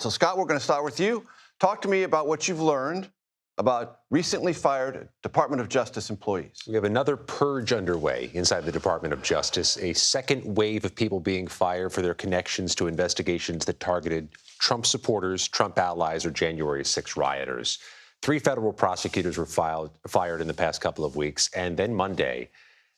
So, Scott, we're going to start with you. Talk to me about what you've learned about recently fired Department of Justice employees. We have another purge underway inside the Department of Justice, a second wave of people being fired for their connections to investigations that targeted Trump supporters, Trump allies, or January 6 rioters. 3 federal prosecutors were fired in the past couple of weeks. And then Monday,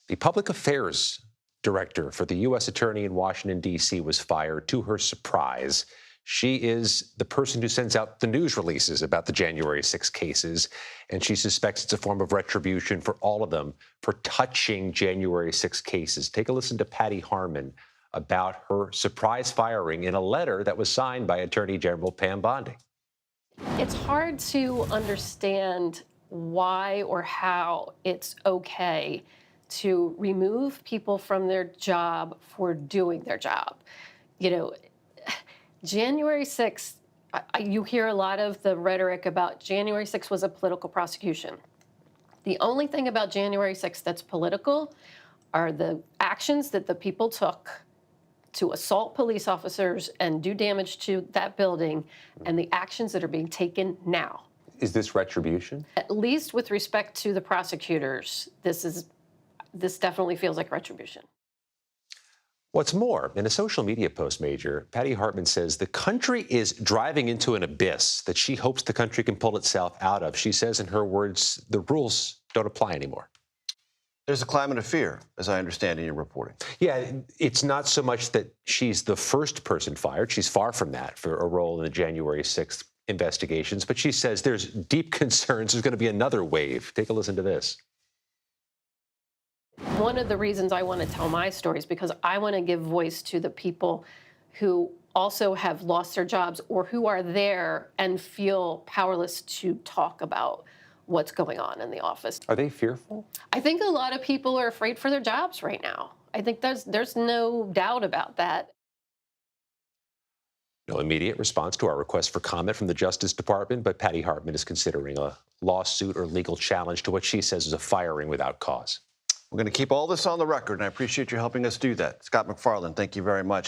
the public affairs director for the U.S. attorney in Washington, D.C. was fired to her surprise. She is the person who sends out the news releases about the January 6 cases, and she suspects it's a form of retribution for all of them for touching January 6 cases. Take a listen to Patty Hartman about her surprise firing in a letter that was signed by Attorney General Pam Bondi. It's hard to understand why or how it's okay to remove people from their job for doing their job. You know, January 6th, you hear a lot of the rhetoric about January 6th was a political prosecution. The only thing about January 6th that's political are the actions that the people took to assault police officers and do damage to that building, and the actions that are being taken now. Is this retribution? At least with respect to the prosecutors, this definitely feels like retribution. What's more, in a social media post, Major, Patty Hartman says the country is driving into an abyss that she hopes the country can pull itself out of. She says, in her words, the rules don't apply anymore. There's a climate of fear, as I understand in your reporting. Yeah, it's not so much that she's the first person fired. She's far from that for a role in the January 6th investigations. But she says there's deep concerns there's going to be another wave. Take a listen to this. One of the reasons I want to tell my story is because I want to give voice to the people who also have lost their jobs or who are there and feel powerless to talk about what's going on in the office. Are they fearful? I think a lot of people are afraid for their jobs right now. I think there's no doubt about that. No immediate response to our request for comment from the Justice Department, but Patty Hartman is considering a lawsuit or legal challenge to what she says is a firing without cause. We're going to keep all this on the record, and I appreciate you helping us do that. Scott MacFarlane, thank you very much.